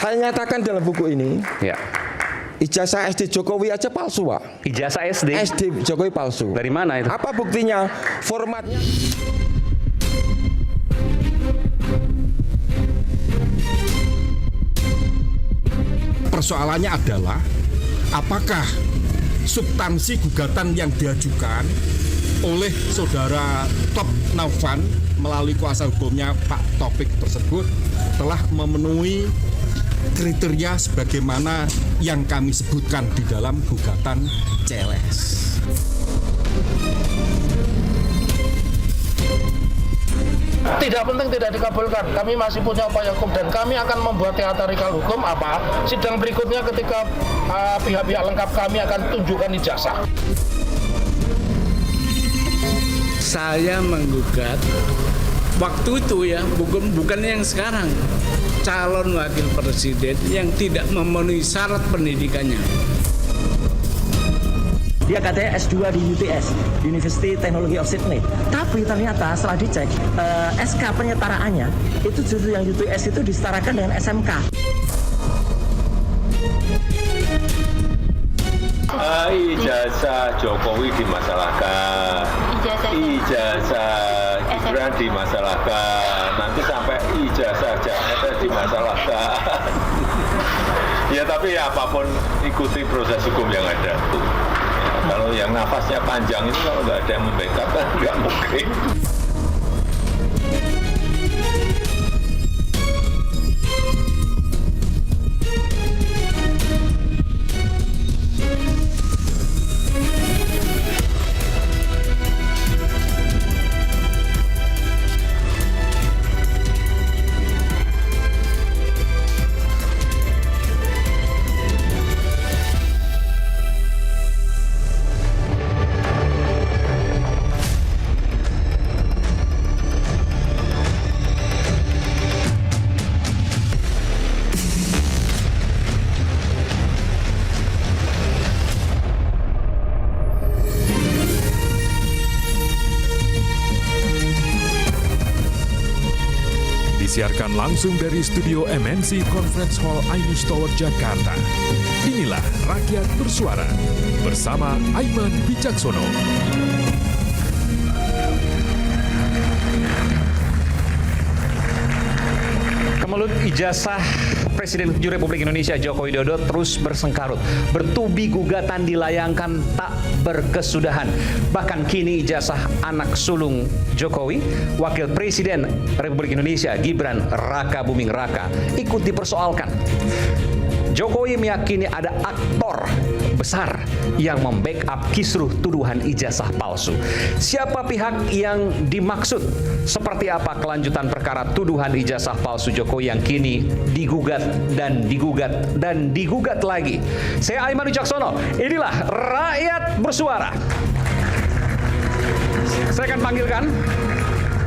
Saya nyatakan dalam buku ini, Ya. ijazah SD Jokowi aja palsu, Pak. Ijazah SD. SD Jokowi palsu. Dari mana itu? Apa buktinya? Formatnya. Persoalannya adalah apakah substansi gugatan yang diajukan oleh saudara Top Naufan melalui kuasa hukumnya Pak Taufik tersebut telah memenuhi kriteria sebagaimana yang kami sebutkan di dalam gugatan CLS. Tidak penting tidak dikabulkan. Kami masih punya upaya hukum dan kami akan membuat teatrikal hukum apa sidang berikutnya ketika pihak-pihak lengkap kami akan tunjukkan ijazah. Saya menggugat waktu itu ya, bukan yang sekarang, calon wakil presiden yang tidak memenuhi syarat pendidikannya. Dia katanya S2 di UTS, University Technology of Sydney. Tapi ternyata setelah dicek, SK penyetaraannya itu justru yang UTS itu disetarakan dengan SMK. Ijazah Jokowi dimasalahkan, ijazah Gibran dimasalahkan, nanti sampai ijazah Jakarta dimasalahkan. Ya tapi ya apapun ikuti proses hukum yang ada. Kalau yang nafasnya panjang itu kalau nggak ada yang membackup kan nggak mungkin. Disiarkan langsung dari studio MNC Conference Hall Ainus Tower, Jakarta. Inilah Rakyat Bersuara bersama Aiman Wicaksono. Kemelut ijazah Presiden Republik Indonesia Joko Widodo terus bersengkarut. Bertubi gugatan dilayangkan tak berkesudahan. Bahkan kini ijazah anak sulung Jokowi, Wakil Presiden Republik Indonesia Gibran Raka Buming Raka, ikut dipersoalkan. Jokowi meyakini ada aktor besar yang membackup kisruh tuduhan ijazah palsu. Siapa pihak yang dimaksud? Seperti apa kelanjutan perkara tuduhan ijazah palsu Jokowi yang kini digugat dan digugat dan digugat lagi? Saya Aiman Wicaksono, inilah Rakyat Bersuara. Saya akan panggilkan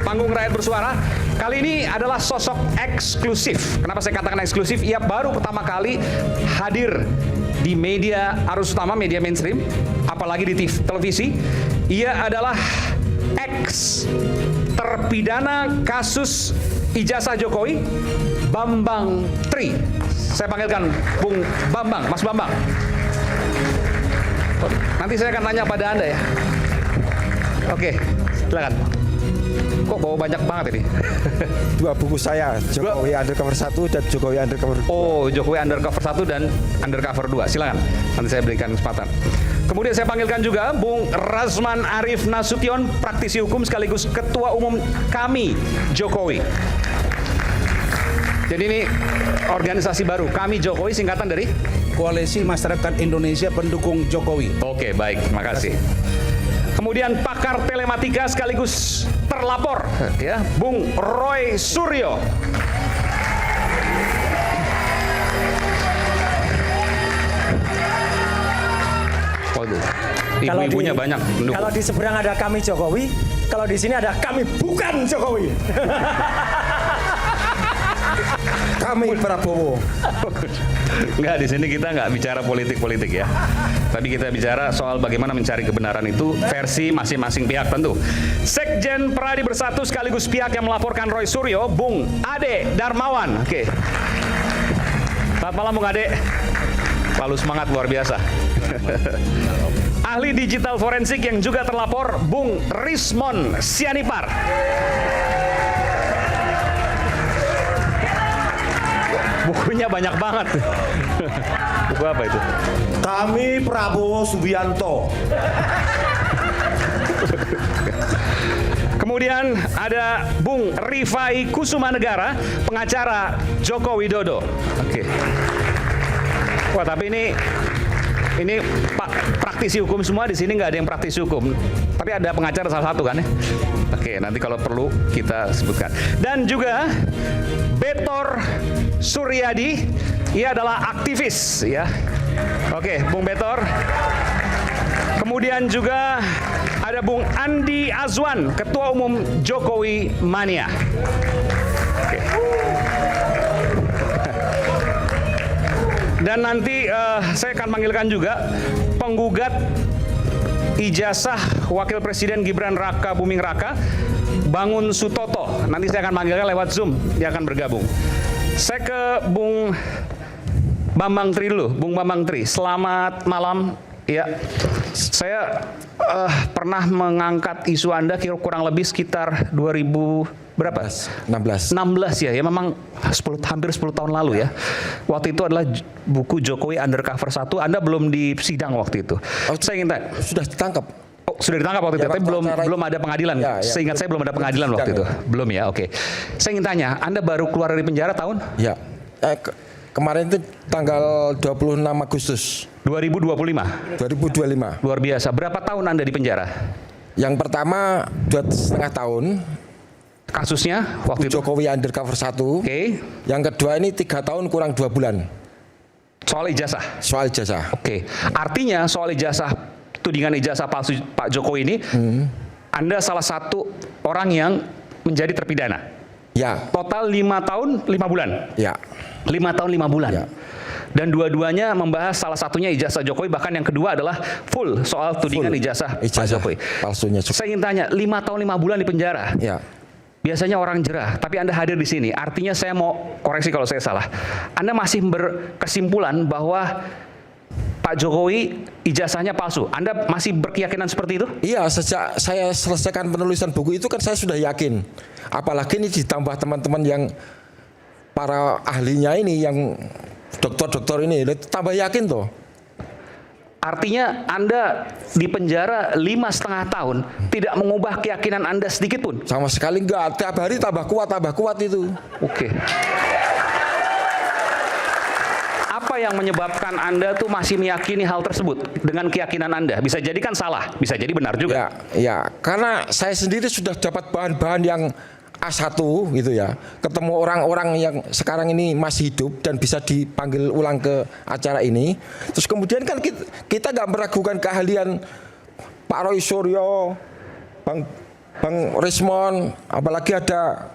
panggung Rakyat Bersuara. Kali ini adalah sosok eksklusif. Kenapa saya katakan eksklusif? Ia baru pertama kali hadir di media arus utama, media mainstream, apalagi di televisi. Ia adalah ex terpidana kasus ijazah Jokowi, Bambang Tri. Saya panggilkan Bung Bambang, Mas Bambang. Nanti saya akan tanya pada Anda ya. Oke, silakan. Kok bawa banyak banget ini? Dua buku saya, Jokowi Undercover 1 dan Jokowi Undercover 2. Oh, Jokowi Undercover 1 dan Undercover 2. Silakan. Nanti saya berikan kesempatan. Kemudian saya panggilkan juga Bung Razman Arif Nasution, praktisi hukum sekaligus Ketua Umum Kami Jokowi. Jadi ini organisasi baru, Kami Jokowi, singkatan dari? Koalisi Masyarakat Indonesia Pendukung Jokowi. Oke, baik. Terima kasih. Kemudian pakar telematika sekaligus terlapor, ya, Bung Roy Suryo. Ibu-ibunya banyak mendukung. Kalau di seberang ada Kami Jokowi, kalau di sini ada Kami bukan Jokowi. Kami Prabowo. Enggak, di sini kita nggak bicara politik-politik ya. Tapi kita bicara soal bagaimana mencari kebenaran itu versi masing-masing pihak tentu. Sekjen Pradi Bersatu sekaligus pihak yang melaporkan Roy Suryo, Bung Ade Darmawan. Oke. Selamat malam Bung Ade. Lalu semangat luar biasa. Ahli digital forensik yang juga terlapor, Bung Rismon Sianipar. Bukunya banyak banget. Buku apa itu? Kami Prabowo Subianto. Kemudian ada Bung Rifai Kusumanegara, pengacara Joko Widodo. Oke. Wah, tapi ini praktisi hukum semua, di sini nggak ada yang praktisi hukum. Tapi ada pengacara salah satu kan ya? Oke, nanti kalau perlu kita sebutkan. Dan juga Betor Suryadi, ia adalah aktivis ya. Oke, Bung Betor. Kemudian juga ada Bung Andi Azwan, Ketua Umum Jokowi Mania. Oke. Dan nanti saya akan panggilkan juga penggugat ijazah Wakil Presiden Gibran Raka Buming Raka, Bangun Sutoto. Nanti saya akan panggilkan lewat Zoom, dia akan bergabung. Saya ke Bung Bambang Tri dulu. Bung Bambang Tri, selamat malam. Ya, saya pernah mengangkat isu Anda kurang lebih sekitar 2000 berapa? 16 ya. Ya memang hampir 10 tahun lalu ya. Waktu itu adalah buku Jokowi Undercover 1. Anda belum di sidang waktu itu. Saya ingin tanya, sudah ditangkap. Oh, sudah ditangkap waktu itu, tapi belum ada pengadilan. Seingat saya belum ada pengadilan waktu itu. Belum ya, oke. Saya ingin tanya, Anda baru keluar dari penjara tahun? Ya. Kemarin itu tanggal 26 Agustus 2025. 2025. Luar biasa. Berapa tahun Anda di penjara? Yang pertama 2,5 tahun. Kasusnya waktu itu? Jokowi Undercover 1. Oke. Yang kedua ini 3 tahun kurang 2 bulan. Soal ijazah? Soal ijazah. Oke. Artinya soal ijazah, tudingan ijazah palsu Pak Jokowi ini, Anda salah satu orang yang menjadi terpidana? Ya. Total 5 tahun 5 bulan? Ya. 5 tahun 5 bulan? Ya. Dan dua-duanya membahas salah satunya ijazah Jokowi, bahkan yang kedua adalah full soal tudingan ijazah Pak Jokowi. Palsunya. Saya ingin tanya, 5 tahun 5 bulan di penjara? Ya. Biasanya orang jerah, tapi Anda hadir di sini. Artinya saya mau koreksi kalau saya salah. Anda masih berkesimpulan bahwa Pak Jokowi ijazahnya palsu. Anda masih berkeyakinan seperti itu? Iya, sejak saya selesaikan penulisan buku itu kan saya sudah yakin. Apalagi ini ditambah teman-teman yang para ahlinya ini, yang dokter-dokter ini, tambah yakin toh. Artinya Anda di penjara 5,5 tahun tidak mengubah keyakinan Anda sedikit pun? Sama sekali enggak. Tiap hari tambah kuat itu. Oke. Apa yang menyebabkan Anda tuh masih meyakini hal tersebut dengan keyakinan Anda? Bisa jadi kan salah, bisa jadi benar juga. Ya, karena saya sendiri sudah dapat bahan-bahan yang A1 gitu ya. Ketemu orang-orang yang sekarang ini masih hidup dan bisa dipanggil ulang ke acara ini. Terus kemudian kan kita nggak meragukan keahlian Pak Roy Suryo, Bang Rismon, apalagi ada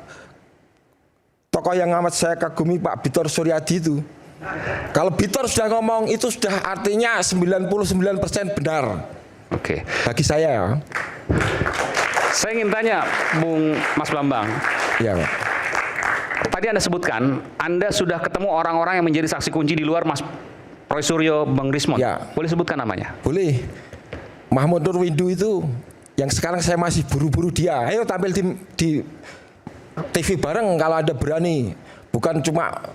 tokoh yang amat saya kagumi, Pak Betor Suryadi itu. Kalau Betor sudah ngomong itu sudah artinya 99% benar. Oke. Bagi saya ya. Saya ingin tanya, Bung Mas Bambang. Ya, Pak. Tadi Anda sebutkan, Anda sudah ketemu orang-orang yang menjadi saksi kunci di luar Mas Roy Suryo, Bang Rismon. Ya. Boleh sebutkan namanya? Boleh. Mahmud Nurwindu itu, yang sekarang saya masih buru-buru dia. Ayo tampil di TV bareng kalau Anda berani. Bukan cuma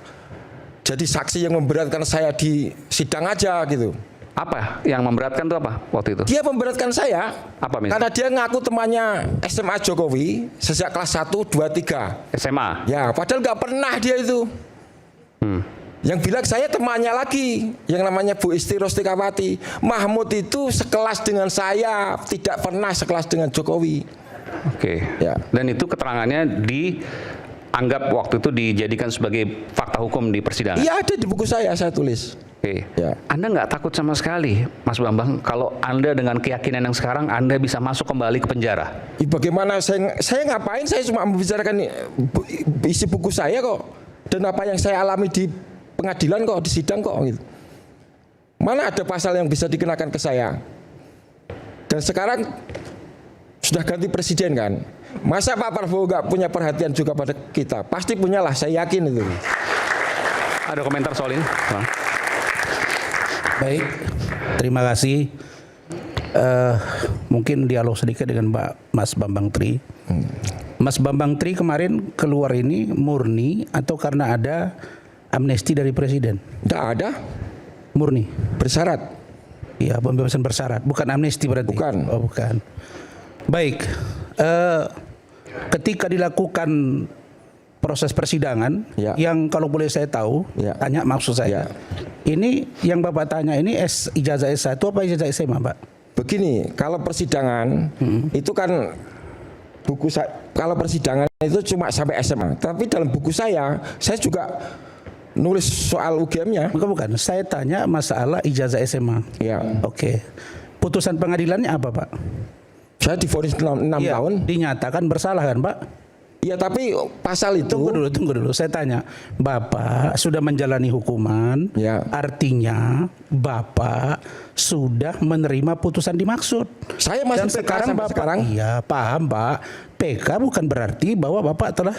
jadi saksi yang memberatkan saya di sidang aja gitu. Apa yang memberatkan itu apa waktu itu? Dia memberatkan saya. Apa misalnya? Karena dia ngaku temannya SMA Jokowi sejak kelas 1, 2, 3. SMA? Ya, padahal nggak pernah dia itu. Yang bilang saya temannya lagi, yang namanya Bu Isti Rostikawati. Mahmud itu sekelas dengan saya, tidak pernah sekelas dengan Jokowi. Oke. Ya. Dan itu keterangannya dianggap waktu itu dijadikan sebagai fakta hukum di persidangan? Iya, ada di buku saya tulis. Oke. Ya. Anda nggak takut sama sekali, Mas Bambang, kalau Anda dengan keyakinan yang sekarang Anda bisa masuk kembali ke penjara? Bagaimana saya ngapain? Saya cuma membicarakan isi buku saya kok, dan apa yang saya alami di pengadilan kok, di sidang kok gitu. Mana ada pasal yang bisa dikenakan ke saya? Dan sekarang sudah ganti presiden kan? Masa Pak Prabowo nggak punya perhatian juga pada kita? Pasti punyalah, saya yakin itu. ada komentar soal ini? Bang. Baik, terima kasih. Mungkin dialog sedikit dengan Mas Bambang Tri. Mas Bambang Tri kemarin keluar ini murni atau karena ada amnesti dari Presiden? Tidak ada. Murni? Bersyarat. Iya, pembebasan bersyarat. Bukan amnesti berarti? Bukan. Oh, bukan. Baik. Ketika dilakukan proses persidangan, Ya. yang kalau boleh saya tahu, Ya. tanya maksud saya. Ini yang Bapak tanya ini ijazah S1 apa ijazah SMA, Pak? Begini, kalau persidangan itu kan buku saya, kalau persidangan itu cuma sampai SMA. Tapi dalam buku saya juga nulis soal UGM-nya. Bukan. Saya tanya masalah ijazah SMA. Ya. Oke. Putusan pengadilannya apa, Pak? Saya divonis 6 Iya, tahun. dinyatakan bersalah kan, Pak? Iya, tapi pasal itu. Tunggu dulu. Saya tanya, Bapak sudah menjalani hukuman, Ya. artinya Bapak sudah menerima putusan dimaksud. Saya masih Dan PK sekarang sampai Bapak, sekarang. iya paham Pak. PK bukan berarti bahwa Bapak telah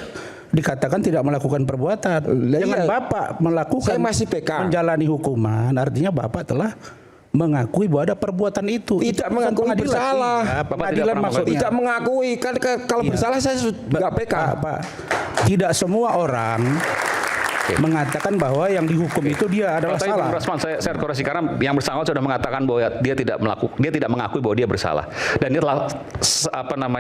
dikatakan tidak melakukan perbuatan. Lah, Jangan iya. Bapak melakukan Saya masih PK. menjalani hukuman, artinya Bapak telah mengakui bahwa ada perbuatan itu. Tidak Itu mengakui pengadilan. bersalah. Iya, Bapak pengadilan tidak pernah maksudnya. Tidak mengakui kan kalau Iya. bersalah saya sudah PK. Pak, tidak semua orang mengatakan bahwa yang dihukum itu dia adalah Tapi salah. Bung Rasman, saya koreksi karena yang bersangkutan sudah mengatakan bahwa dia tidak mengakui bahwa dia bersalah dan dia telah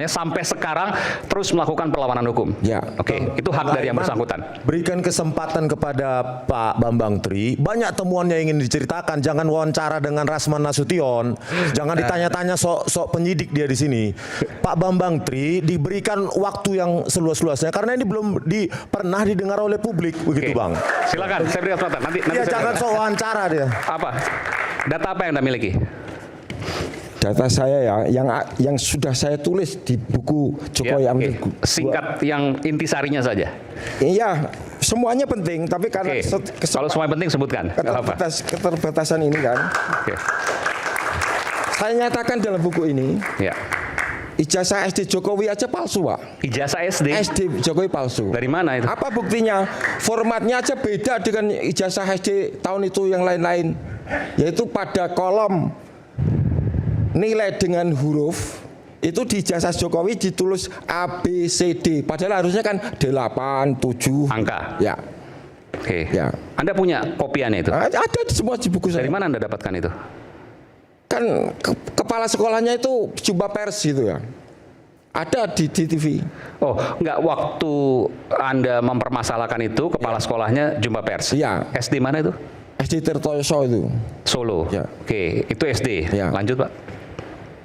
sampai sekarang terus melakukan perlawanan hukum. Ya. Oke, itu hak dari yang bersangkutan. Berikan kesempatan kepada Pak Bambang Tri. Banyak temuan yang ingin diceritakan. Jangan wawancara dengan Rasman Nasution. Jangan ditanya-tanya sok penyidik dia di sini. Pak Bambang Tri diberikan waktu yang seluas-luasnya karena ini belum pernah didengar oleh publik, begitu Oke. Bang. Silakan, saya berikan kesempatan. Nanti Dia saya jangan berikan. sok wawancara dia. Apa? Data apa yang Anda miliki? Data saya ya, yang sudah saya tulis di buku Jokowi Ya, Ambil. oke. Singkat yang intisarinya saja. Iya, semuanya penting, tapi karena Oke. Kalau semuanya penting sebutkan. Nggak apa-apa. keterbatasan ini kan. Oke. Saya nyatakan dalam buku ini, Ya. ijazah SD Jokowi aja palsu, Pak. Ijazah SD. SD Jokowi palsu. Dari mana itu? Apa buktinya? Formatnya aja beda dengan ijazah SD tahun itu yang lain-lain. Yaitu pada kolom nilai dengan huruf itu di ijazah Jokowi ditulis A, B, C, D. Padahal harusnya kan 8, 7. Angka. Ya. Oke. Ya. Anda punya kopiannya itu? Ada semua di buku saya. Dari mana Anda dapatkan itu? Kan kepala sekolahnya itu jumpa pers gitu ya. Ada di TV. Oh, enggak, waktu Anda mempermasalahkan itu kepala sekolahnya jumpa pers. Iya. SD mana itu? SD Tirtoyoso itu. Solo. Ya. Oke, itu SD. Ya. Lanjut, Pak.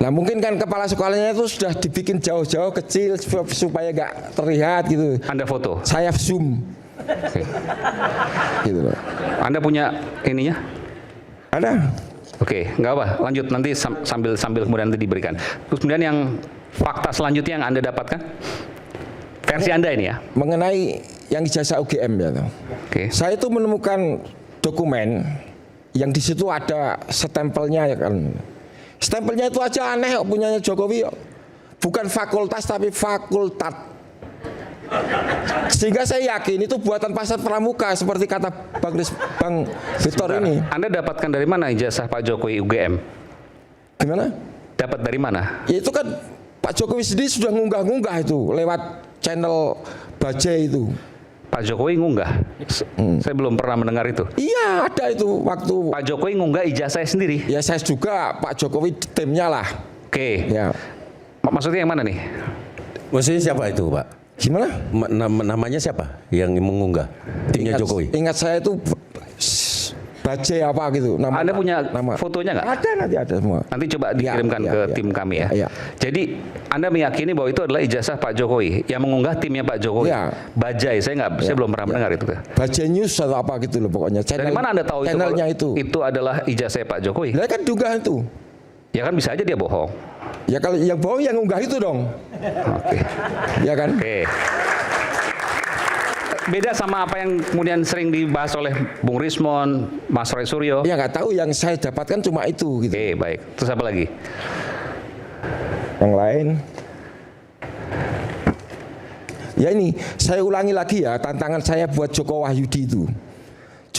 Nah mungkin kan kepala sekolahnya itu sudah dibikin jauh-jauh kecil supaya nggak terlihat gitu. Anda foto. Saya zoom. Oke. Gitu loh. Anda punya ininya? Ada. Oke, nggak apa. Lanjut nanti sambil kemudian nanti diberikan. Terus kemudian yang fakta selanjutnya yang Anda dapatkan? Versi Anda ini ya. Mengenai yang ijazah UGM ya. Oke. Saya itu menemukan dokumen yang di situ ada stempelnya ya kan. Stempelnya itu aja aneh punyanya Jokowi. Bukan fakultas tapi fakultat. Sehingga saya yakin itu buatan pasar pramuka seperti kata Bang Victor ini. Anda dapatkan dari mana ijazah Pak Jokowi UGM? Gimana? Dapat dari mana? Ya itu kan Pak Jokowi sendiri sudah ngunggah-ngunggah itu lewat channel Bajai itu. Pak Jokowi ngunggah? Saya belum pernah mendengar itu. Iya ada itu waktu. Pak Jokowi ngunggah ijazah sendiri? Ya saya juga Pak Jokowi timnya lah. Oke. Ya. Maksudnya yang mana nih? Maksudnya siapa itu, Pak? Gimana? Namanya siapa yang mengunggah timnya Jokowi? Ingat saya itu Bajai apa gitu. Anda punya fotonya nggak? Ada, nanti ada semua. Nanti coba dikirimkan ke tim kami ya. Jadi Anda meyakini bahwa itu adalah ijazah Pak Jokowi yang mengunggah timnya Pak Jokowi. Ya. Bajai, saya belum pernah mendengar itu. Bajai News atau apa gitu loh pokoknya. Dari mana Anda tahu channelnya itu adalah ijazah Pak Jokowi? Nah kan dugaan itu. Ya kan bisa aja dia bohong. Ya kalau yang bohong yang unggah itu dong. Oke. Ya kan? Oke. Beda sama apa yang kemudian sering dibahas oleh Bung Rismon, Mas Roy Suryo. Ya nggak tahu, yang saya dapatkan cuma itu gitu. Oke, baik. Terus apa lagi? Yang lain. Ya ini saya ulangi lagi ya tantangan saya buat Joko Wahyudi itu.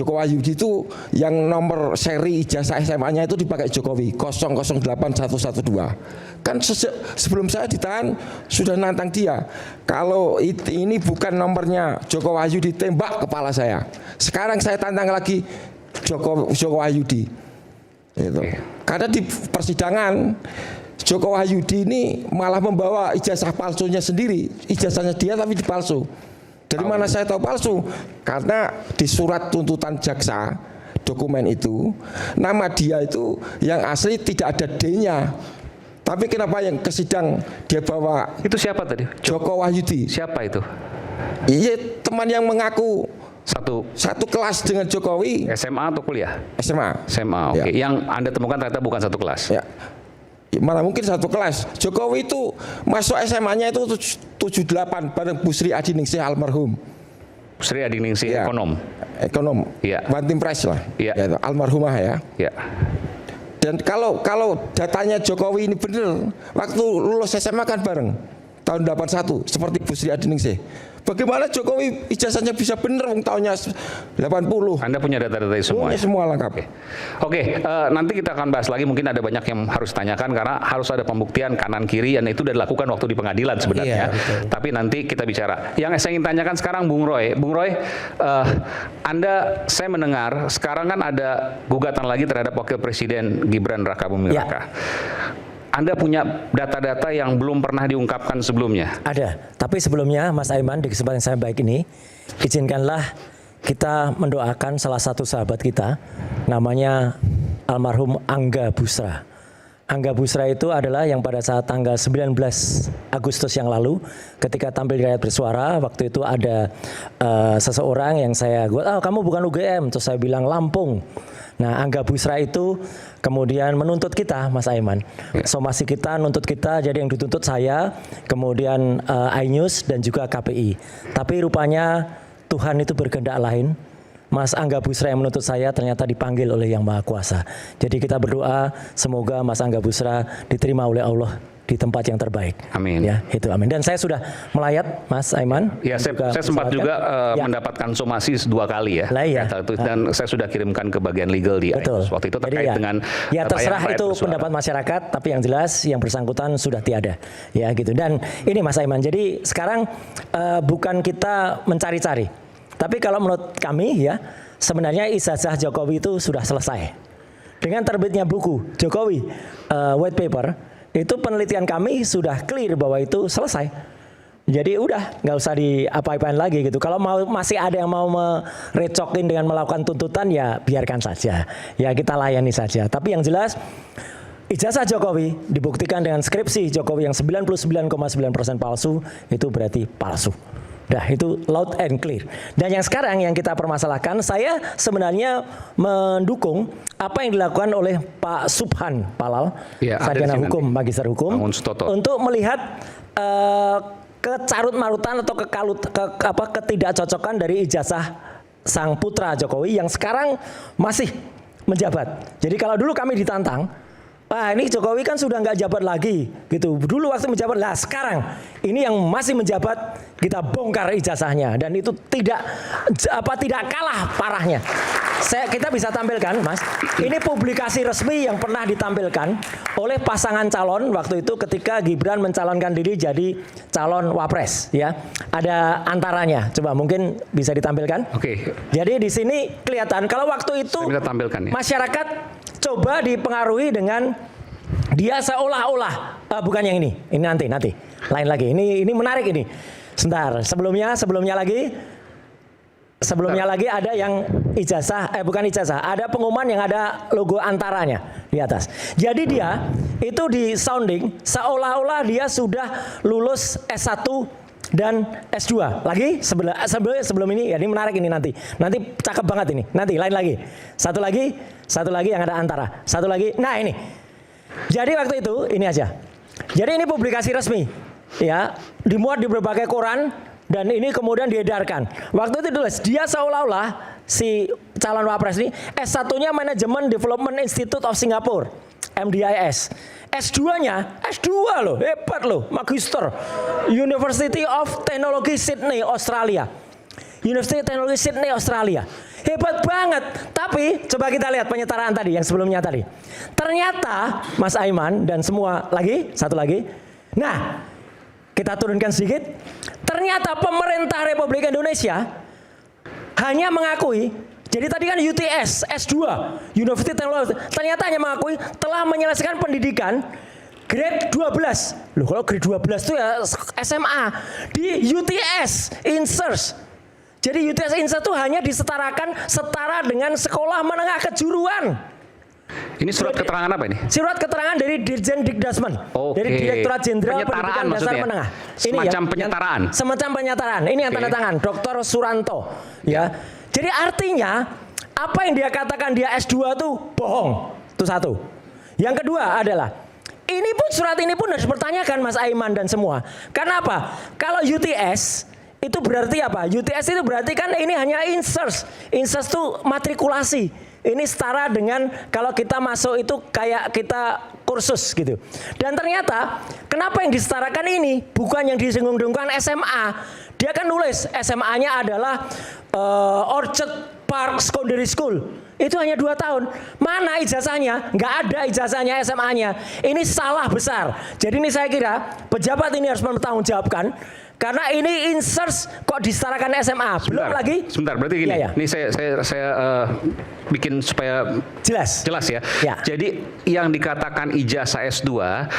Joko Wahyudi itu yang nomor seri ijazah SMA-nya itu dipakai Jokowi 008112. Kan sebelum saya ditahan sudah nantang dia. Kalau ini bukan nomornya Joko Wahyudi, tembak kepala saya. Sekarang saya tantang lagi Joko Wahyudi. Gitu. Karena di persidangan Joko Wahyudi ini malah membawa ijazah palsunya sendiri. Ijazahnya dia tapi dipalsu. Dari mana saya tahu palsu? Karena di surat tuntutan jaksa dokumen itu nama dia itu yang asli tidak ada D-nya. Tapi kenapa yang ke sidang dia bawa? Itu siapa tadi? Joko Wahyudi. Siapa itu? Iya, teman yang mengaku satu kelas dengan Jokowi. SMA atau kuliah? SMA. SMA. Oke. Ya. Yang Anda temukan ternyata bukan satu kelas. Ya. Mana mungkin satu kelas. Jokowi itu masuk SMA-nya itu 78 bareng Bu Sri Adiningsih almarhum. Bu Sri Adiningsih ya. Ekonom. Ya. Bantim Pres lah. Ya. Ya, almarhumah ya. Ya. Dan kalau datanya Jokowi ini benar, waktu lulus SMA kan bareng tahun 81 seperti Bu Sri Adiningsih. Bagaimana Jokowi ijazahnya bisa benar tahunnya 80? Anda punya data-data itu semua? Punya semua lengkap. Oke, nanti kita akan bahas lagi. Mungkin ada banyak yang harus tanyakan karena harus ada pembuktian kanan kiri dan itu sudah dilakukan waktu di pengadilan sebenarnya. Iya, tapi nanti kita bicara. Yang saya ingin tanyakan sekarang, Bung Roy, saya mendengar sekarang kan ada gugatan lagi terhadap Wakil Presiden Gibran Rakabuming Raka. Anda punya data-data yang belum pernah diungkapkan sebelumnya? Ada, tapi sebelumnya Mas Aiman di kesempatan saya baik ini, izinkanlah kita mendoakan salah satu sahabat kita, namanya almarhum Angga Busra. Angga Busra itu adalah yang pada saat tanggal 19 Agustus yang lalu ketika tampil di Rakyat Bersuara, waktu itu ada seseorang yang saya kamu bukan UGM, terus saya bilang Lampung. Nah, Angga Busra itu kemudian menuntut kita, Mas Aiman. Somasi kita, nuntut kita, jadi yang dituntut saya, kemudian iNews dan juga KPI. Tapi rupanya Tuhan itu berkehendak lain. Mas Angga Busra yang menuntut saya ternyata dipanggil oleh Yang Maha Kuasa. Jadi kita berdoa semoga Mas Angga Busra diterima oleh Allah di tempat yang terbaik. Amin. Ya, itu amin. Dan saya sudah melayat, Mas Aiman. Ya, saya sempat juga mendapatkan somasi 2 kali ya. Lah, iya. Dan saya sudah kirimkan ke bagian legal di iNews waktu itu terkait dengan terserah itu pendapat masyarakat, tapi yang jelas yang bersangkutan sudah tiada. Ya, gitu. Dan ini Mas Aiman, jadi sekarang bukan kita mencari-cari. Tapi kalau menurut kami ya, sebenarnya ijazah Jokowi itu sudah selesai. Dengan terbitnya buku Jokowi white paper, itu penelitian kami sudah clear bahwa itu selesai. Jadi udah nggak usah diapa-apain lagi gitu. Kalau masih ada yang mau merecokin dengan melakukan tuntutan ya biarkan saja. Ya kita layani saja. Tapi yang jelas ijazah Jokowi dibuktikan dengan skripsi Jokowi yang 99,9% palsu, itu berarti palsu. Nah, itu loud and clear. Dan yang sekarang yang kita permasalahkan, saya sebenarnya mendukung apa yang dilakukan oleh Pak Subhan Palal, sarjana hukum, magister hukum, untuk melihat kecarut-marutan atau ketidakcocokan dari ijazah sang putra Jokowi yang sekarang masih menjabat. Jadi kalau dulu kami ditantang, ini Jokowi kan sudah nggak jabat lagi, gitu. Dulu waktu menjabat, lah sekarang ini yang masih menjabat kita bongkar ijazahnya dan itu tidak kalah parahnya. Kita bisa tampilkan, Mas. Ini publikasi resmi yang pernah ditampilkan oleh pasangan calon waktu itu ketika Gibran mencalonkan diri jadi calon wapres, ya. Ada antaranya. Coba mungkin bisa ditampilkan. Oke. Jadi di sini kelihatan kalau waktu itu masyarakat coba dipengaruhi dengan dia seolah-olah bukan yang ini nanti lain lagi. Ini menarik ini. Sebentar, sebelumnya lagi ada yang ijazah, bukan ijazah, ada pengumuman yang ada logo antaranya di atas. Jadi dia itu di sounding seolah-olah dia sudah lulus S1 dan S2. Lagi sebelum ini, ya ini menarik ini nanti cakep banget ini. Nanti lain lagi. Satu lagi yang ada antara. Satu lagi. Nah, ini. Jadi waktu itu ini aja. Jadi ini publikasi resmi. Ya, dimuat di berbagai koran dan ini kemudian diedarkan. Waktu itu ditulis dia seolah-olah si calon wapres ini S1-nya Management Development Institute of Singapore, MDIS. S2-nya, S2 loh, hebat loh, Magister University of Technology Sydney, Australia. University of Technology Sydney, Australia. Hebat banget. Tapi coba kita lihat penyetaraan tadi yang sebelumnya tadi. Ternyata Mas Aiman dan semua lagi, satu lagi. Nah, kita turunkan sedikit. Ternyata pemerintah Republik Indonesia hanya mengakui, jadi tadi kan UTS, S2, University Technology, ternyata hanya mengakui telah menyelesaikan pendidikan grade 12. Loh, kalau grade 12 itu ya SMA. Di UTS, INSERS. Jadi UTS INSERS itu hanya setara dengan sekolah menengah kejuruan. Ini surat keterangan apa ini? Surat keterangan dari Dirjen Dikdasmen, dari Direktorat Jenderal Pendidikan Dasar Menengah. Semacam penyetaraan. Semacam penyetaraan. Ini yang tanda tangan Dr. Suranto. Ya. Jadi artinya apa yang dia katakan dia S2 itu bohong. Itu satu. Yang kedua adalah surat ini pun harus dipertanyakan Mas Aiman dan semua. Karena apa? Kalau UTS itu berarti apa? UTS itu berarti kan ini hanya INSERS. INSERS itu matrikulasi. Ini setara dengan kalau kita masuk itu kayak kita kursus gitu. Dan ternyata kenapa yang disetarakan ini bukan yang disinggung-singgungkan SMA. Dia kan nulis SMA-nya adalah Orchard Park Secondary School. Itu hanya 2 tahun. Mana ijazahnya? Nggak ada ijazahnya SMA-nya. Ini salah besar. Jadi ini saya kira pejabat ini harus mempertanggungjawabkan. Karena ini INSERS kok disetarakan SMA. Belum lagi. Sebentar, berarti gini. Ya. Ini saya bikin supaya jelas ya. Ya. Jadi yang dikatakan ijazah S2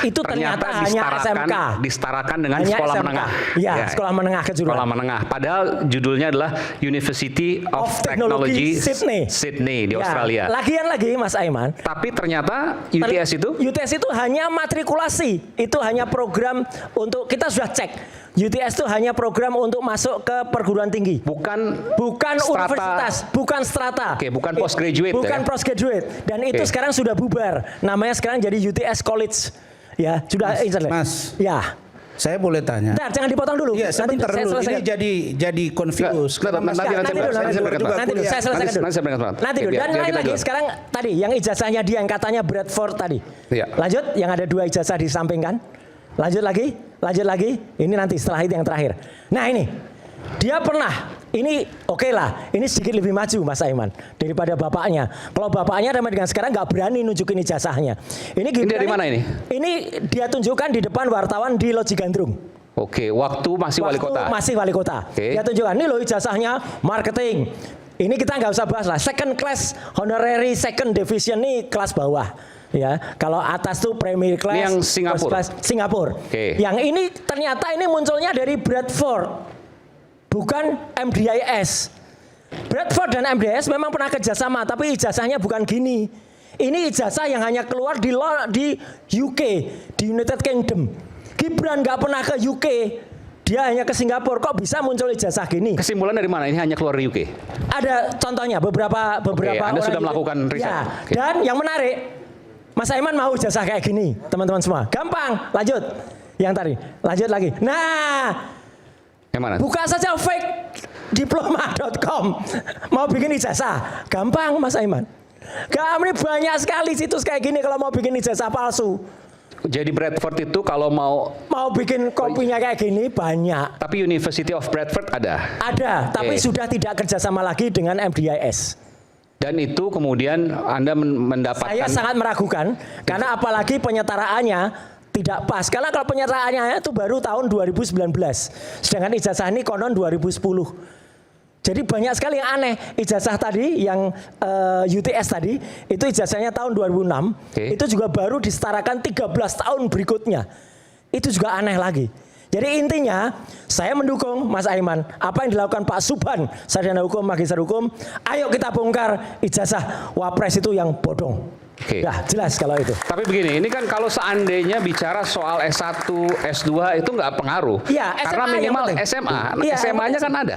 itu ternyata hanya SMK. Disetarakan dengan hanya sekolah SMK. menengah. Ya, sekolah menengah kejuruan. Sekolah menengah. Padahal judulnya adalah University of Technology Sydney di Australia. Lagian lagi Mas Aiman. Tapi ternyata UTS itu hanya matrikulasi. Itu hanya program untuk kita sudah cek. UTS itu hanya program untuk masuk ke perguruan tinggi. Bukan universitas, bukan strata. Oke, bukan postgraduate. Bukan postgraduate. Dan itu sekarang sudah bubar. Namanya sekarang jadi UTS College. Ya, sudah Mas. Ya. Saya boleh tanya. Bentar, jangan dipotong dulu. Iya, sebentar dulu. Ini jadi confuse. Nanti dulu. Dan lain lagi sekarang tadi yang ijazahnya dia yang katanya Bradford tadi. Lanjut, yang ada 2 ijazah disampingkan. Lanjut lagi. Ini nanti setelah itu yang terakhir. Nah ini, dia pernah. Ini oke lah. Ini sedikit lebih maju Mas Aiman daripada bapaknya. Kalau bapaknya sama dengan sekarang nggak berani nunjukin ijazahnya. Ini dari mana ini? Ini dia tunjukkan di depan wartawan di Loji Gandrung. Oke, waktu masih wali kota. Masih wali kota. Dia tunjukkan ini loh ijazahnya marketing. Ini kita nggak usah bahas lah. Second class honorary second division nih kelas bawah. Ya, kalau atas tuh Premier Class, ini yang Singapura. Singapura. Yang ini ternyata ini munculnya dari Bradford, bukan MDIS. Bradford dan MDIS memang pernah kerjasama, tapi ijazahnya bukan gini. Ini ijazah yang hanya keluar di UK, di United Kingdom. Gibran nggak pernah ke UK, dia hanya ke Singapura. Kok bisa muncul ijazah gini? Kesimpulan dari mana? Ini hanya keluar di UK. Ada contohnya beberapa Anda sudah melakukan riset. Ya. Dan yang menarik. Mas Aiman mau ijazah kayak gini, teman-teman semua. Gampang, lanjut. Yang tadi, lanjut lagi. Nah, yang mana? Buka saja fake diploma.com. Mau bikin ijazah, gampang Mas Aiman. Kami banyak sekali situs kayak gini kalau mau bikin ijazah palsu. Jadi Bradford itu kalau mau bikin kopinya kayak gini banyak. Tapi University of Bradford ada. Ada, tapi sudah tidak kerjasama lagi dengan MDIS. Dan itu kemudian Anda mendapatkan... Saya sangat meragukan, karena apalagi penyetaraannya tidak pas. Karena kalau penyetaraannya itu baru tahun 2019. Sedangkan ijazah ini konon 2010. Jadi banyak sekali yang aneh. Ijazah tadi, yang UTS tadi, itu ijazahnya tahun 2006. Itu juga baru disetarakan 13 tahun berikutnya. Itu juga aneh lagi. Jadi intinya saya mendukung Mas Aiman apa yang dilakukan Pak Subhan, sarjana hukum, magister hukum. Ayo kita bongkar ijazah wapres itu yang bodong. Nah, jelas kalau itu. Tapi begini, ini kan kalau seandainya bicara soal S1, S2 itu nggak pengaruh. Iya, karena minimal SMA. SMA-nya kan ada.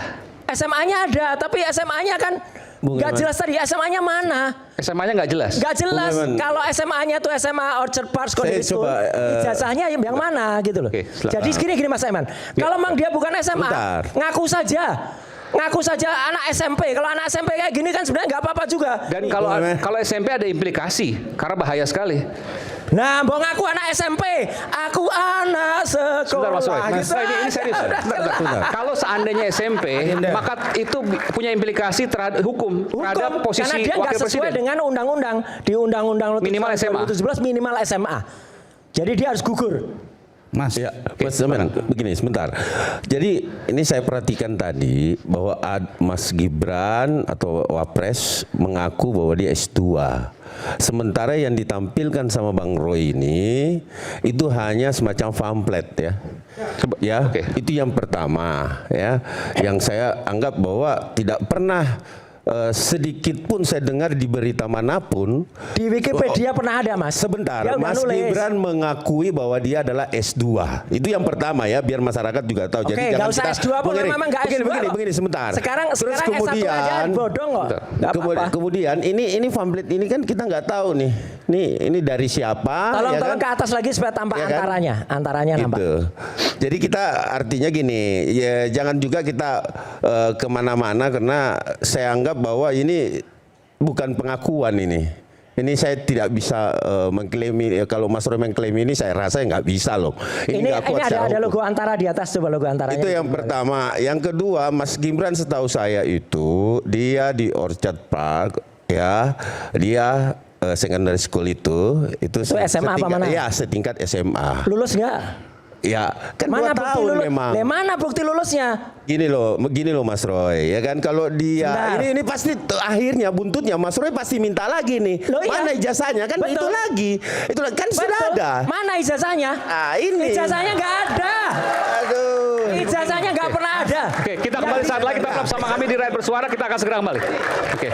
SMA-nya ada, tapi SMA-nya kan nggak jelas tadi. SMA-nya mana? SMA-nya nggak jelas. Nggak jelas. Kalau SMA-nya tuh SMA Orchard Park Secondary School, ijazahnya yang mana gitu loh. Jadi gini Mas Aiman. Kalau memang dia bukan SMA, ngaku saja. Ngaku saja anak SMP. Kalau anak SMP kayak gini kan sebenarnya nggak apa-apa juga. Dan kalau SMP ada implikasi, karena bahaya sekali. Nah, mbok ngaku anak SMP, aku anak Sebentar Mas Roy. sekolah. Nah, Gitu ini serius. aja, udah jelas. Kalau seandainya SMP, maka itu punya implikasi terhadap hukum terhadap posisi karena dia nggak wakil sesuai presiden. dengan undang-undang. Di undang-undang Minimal SMA. 2017 minimal SMA. Jadi dia harus gugur. Mas. Ya, Mas Zaman, begini sebentar. Jadi ini saya perhatikan tadi bahwa Mas Gibran atau Wapres mengaku bahwa dia S2. Sementara yang ditampilkan sama Bang Roy ini itu hanya semacam pamflet ya. Ya, itu yang pertama ya. Yang saya anggap bahwa tidak pernah sedikit pun saya dengar di berita manapun Di Wikipedia pernah ada, Mas. sebentar Dia udah Mas nulis. Gibran mengakui bahwa dia adalah S2. Itu yang pertama ya, biar masyarakat juga tahu. Oke, nggak usah S2 pun, memang nggak S2 kok. begini sebentar. Sekarang Terus S1 kemudian aja bodong kok. Nggak apa-apa. kemudian ini pamflet ini kan kita nggak tahu nih. Ini dari siapa? Tolong ya kan? ke atas lagi supaya tampak Ya kan? antaranya nampak. Gitu. Jadi kita artinya gini, ya jangan juga kita kemana-mana karena saya anggap bahwa ini bukan pengakuan ini. Ini saya tidak bisa mengklaim ini. Kalau Mas Roy mengklaim ini, saya rasa nggak bisa loh. Ini nggak kuat secara ada hukum. logo antara di atas, coba logo antaranya. Itu yang pertama. Yang kedua, Mas Gibran setahu saya itu dia di Orchard Park, ya, dia secondary school itu SMA apa mana? Ya, setingkat SMA. Lulus nggak? Ya, kan Mana 2 bukti tahun lulus? memang. Mana bukti lulusnya? Gini loh Mas Roy, ya kan kalau dia Sebentar. ini pasti akhirnya buntutnya Mas Roy pasti minta lagi nih. Loh, iya. Mana ijazahnya kan Betul. itu lagi. Itu kan sudah Betul. ada. Mana ijazahnya? Ah, ini. Ijazahnya nggak ada. Aduh. Ijazahnya nggak pernah ada. Oke, kita kembali saat lagi tetap bersama kami di Rakyat Bersuara. Kita akan segera kembali. Oke.